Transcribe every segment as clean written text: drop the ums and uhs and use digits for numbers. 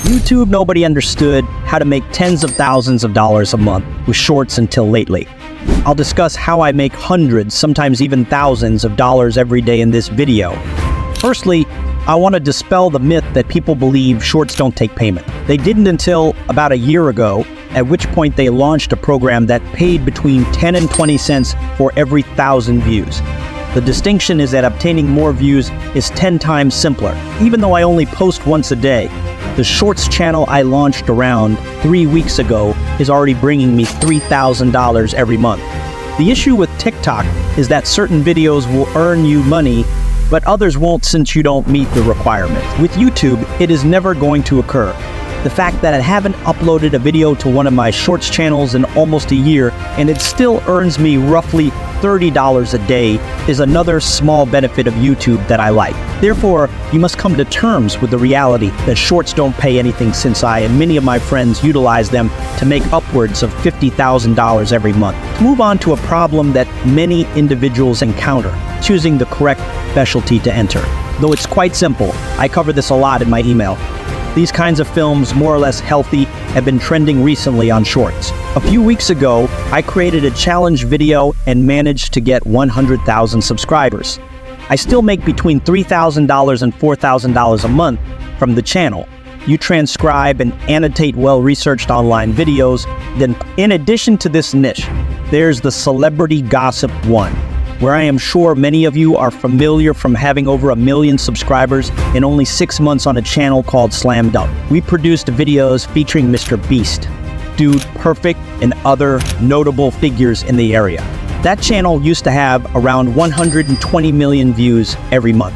YouTube, nobody understood how to make tens of thousands of dollars a month with shorts until lately. I'll discuss how I make hundreds, sometimes even thousands of dollars every day in this video. Firstly, I want to dispel the myth that people believe shorts don't take payment. They didn't until about a year ago, at which point they launched a program that paid between 10 and 20 cents for every 1,000 views. The distinction is that obtaining more views is 10 times simpler. Even though I only post once a day, the Shorts channel I launched around 3 weeks ago is already bringing me $3,000 every month. The issue with TikTok is that certain videos will earn you money, but others won't since you don't meet the requirement. With YouTube, it is never going to occur. The fact that I haven't uploaded a video to one of my Shorts channels in almost a year and it still earns me roughly $30 a day is another small benefit of YouTube that I like. Therefore, you must come to terms with the reality that Shorts don't pay anything since I and many of my friends utilize them to make upwards of $50,000 every month. To move on to a problem that many individuals encounter, choosing the correct specialty to enter. Though it's quite simple, I cover this a lot in my email. These kinds of films, more or less healthy, have been trending recently on Shorts. A few weeks ago, I created a challenge video and managed to get 100,000 subscribers. I still make between $3,000 and $4,000 a month from the channel. You transcribe and annotate well-researched online videos. Then, in addition to this niche, there's the celebrity gossip one, where I am sure many of you are familiar from having over 1 million subscribers in only 6 months on a channel called Slam Dunk. We produced videos featuring Mr. Beast, Dude Perfect, and other notable figures in the area. That channel used to have around 120 million views every month,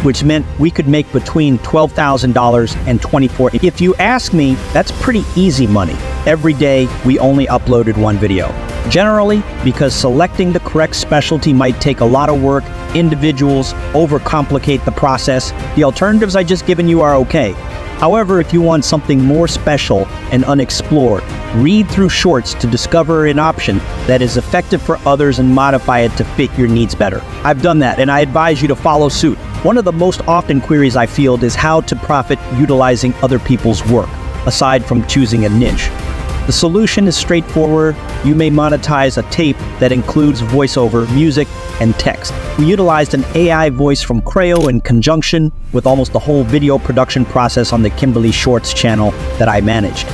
which meant we could make between $12,000 and $24,000. If you ask me, that's pretty easy money. Every day, we only uploaded one video. Generally, because selecting the correct specialty might take a lot of work, individuals overcomplicate the process. The alternatives I just given you are okay. However, if you want something more special and unexplored, read through Shorts to discover an option that is effective for others and modify it to fit your needs better. I've done that, and I advise you to follow suit. One of the most often queries I field is how to profit utilizing other people's work, aside from choosing a niche. The solution is straightforward. You may monetize a tape that includes voiceover, music, and text. We utilized an AI voice from Creo in conjunction with almost the whole video production process on the Kimberly Shorts channel that I managed.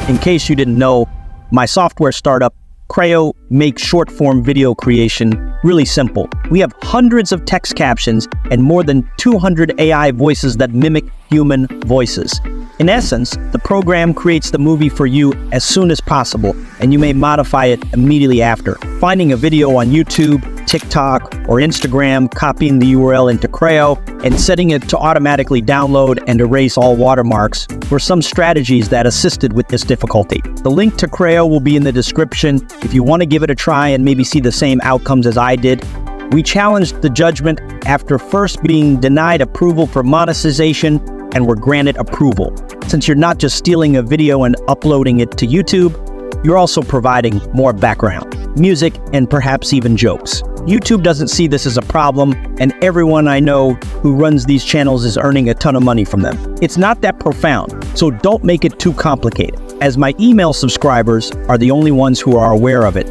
In case you didn't know, my software startup, Creo, makes short-form video creation really simple. We have hundreds of text captions and more than 200 AI voices that mimic human voices. In essence, the program creates the movie for you as soon as possible, and you may modify it immediately after. Finding a video on YouTube, TikTok, or Instagram, copying the URL into Creo, and setting it to automatically download and erase all watermarks were some strategies that assisted with this difficulty. The link to Creo will be in the description if you want to give it a try and maybe see the same outcomes as I did. We challenged the judgment after first being denied approval for monetization and were granted approval. Since you're not just stealing a video and uploading it to YouTube, you're also providing more background, music, and perhaps even jokes. YouTube doesn't see this as a problem, and everyone I know who runs these channels is earning a ton of money from them. It's not that profound, so don't make it too complicated, as my email subscribers are the only ones who are aware of it.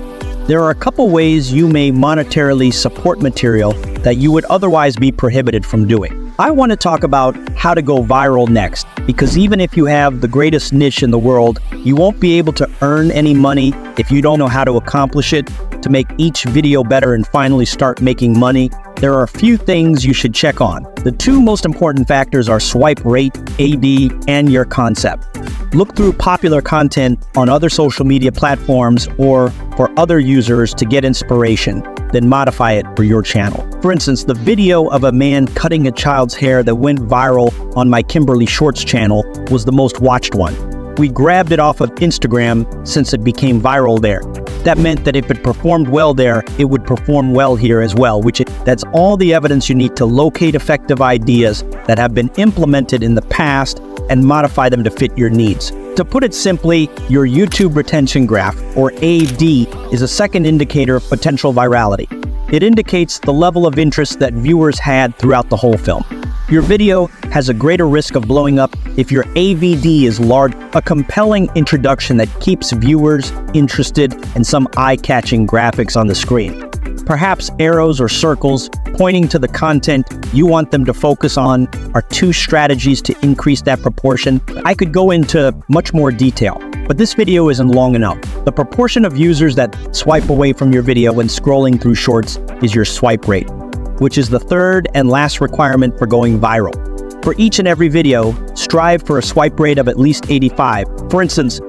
There are a couple ways you may monetarily support material that you would otherwise be prohibited from doing. I want to talk about how to go viral next, because even if you have the greatest niche in the world, you won't be able to earn any money if you don't know how to accomplish it. To make each video better and finally start making money, there are a few things you should check on. The two most important factors are swipe rate, AD, and your concept. Look through popular content on other social media platforms or for other users to get inspiration, then modify it for your channel. For instance, the video of a man cutting a child's hair that went viral on my Kimberly Shorts channel was the most watched one. We grabbed it off of Instagram since it became viral there. That meant that if it performed well there, it would perform well here as well, that's all the evidence you need to locate effective ideas that have been implemented in the past and modify them to fit your needs. To put it simply, your YouTube retention graph, or AD, is a second indicator of potential virality. It indicates the level of interest that viewers had throughout the whole film. Your video has a greater risk of blowing up if your AVD is large, a compelling introduction that keeps viewers interested, and some eye-catching graphics on the screen. Perhaps arrows or circles pointing to the content you want them to focus on are two strategies to increase that proportion. I could go into much more detail, but this video isn't long enough. The proportion of users that swipe away from your video when scrolling through shorts is your swipe rate, which is the third and last requirement for going viral. For each and every video, strive for a swipe rate of at least 85. For instance,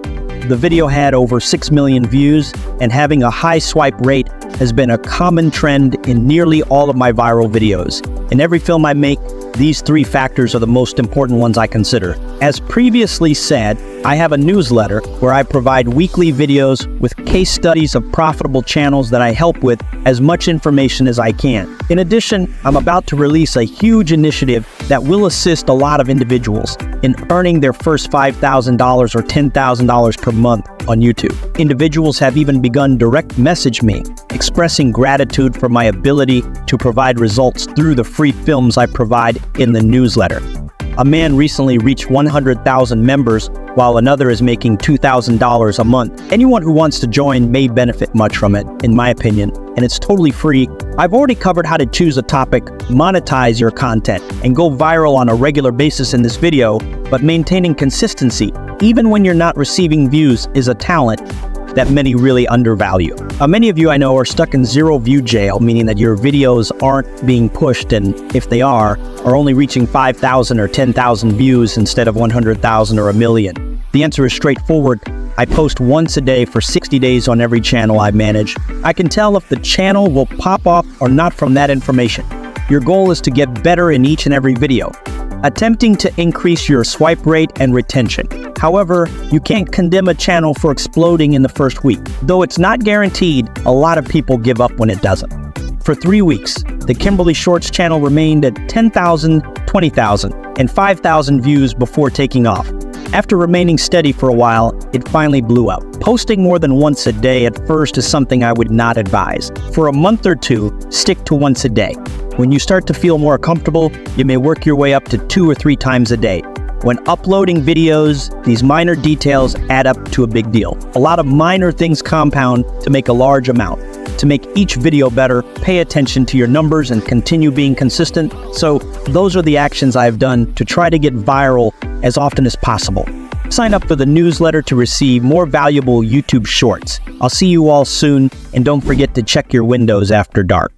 the video had over 6 million views, and having a high swipe rate has been a common trend in nearly all of my viral videos. In every film I make, these three factors are the most important ones I consider. As previously said, I have a newsletter where I provide weekly videos with case studies of profitable channels that I help with as much information as I can. In addition, I'm about to release a huge initiative that will assist a lot of individuals in earning their first $5,000 or $10,000 per month on YouTube. Individuals have even begun direct message me, expressing gratitude for my ability to provide results through the free films I provide in the newsletter. A man recently reached 100,000 members, while another is making $2,000 a month. Anyone who wants to join may benefit much from it, in my opinion, and it's totally free. I've already covered how to choose a topic, monetize your content, and go viral on a regular basis in this video, but maintaining consistency, even when you're not receiving views, is a talent that many really undervalue. Many of you I know are stuck in zero view jail, meaning that your videos aren't being pushed, and if they are only reaching 5,000 or 10,000 views instead of 100,000 or a million. The answer is straightforward. I post once a day for 60 days on every channel I manage. I can tell if the channel will pop off or not from that information. Your goal is to get better in each and every video, attempting to increase your swipe rate and retention. However, you can't condemn a channel for exploding in the first week. Though it's not guaranteed, a lot of people give up when it doesn't. For 3 weeks, the Kimberly Shorts channel remained at 10,000, 20,000, and 5,000 views before taking off. After remaining steady for a while, it finally blew up. Posting more than once a day at first is something I would not advise. For a month or two, stick to once a day. When you start to feel more comfortable, you may work your way up to 2 or 3 times a day. When uploading videos, these minor details add up to a big deal. A lot of minor things compound to make a large amount. To make each video better, pay attention to your numbers and continue being consistent. So those are the actions I've done to try to get viral as often as possible. Sign up for the newsletter to receive more valuable YouTube shorts. I'll see you all soon, and don't forget to check your windows after dark.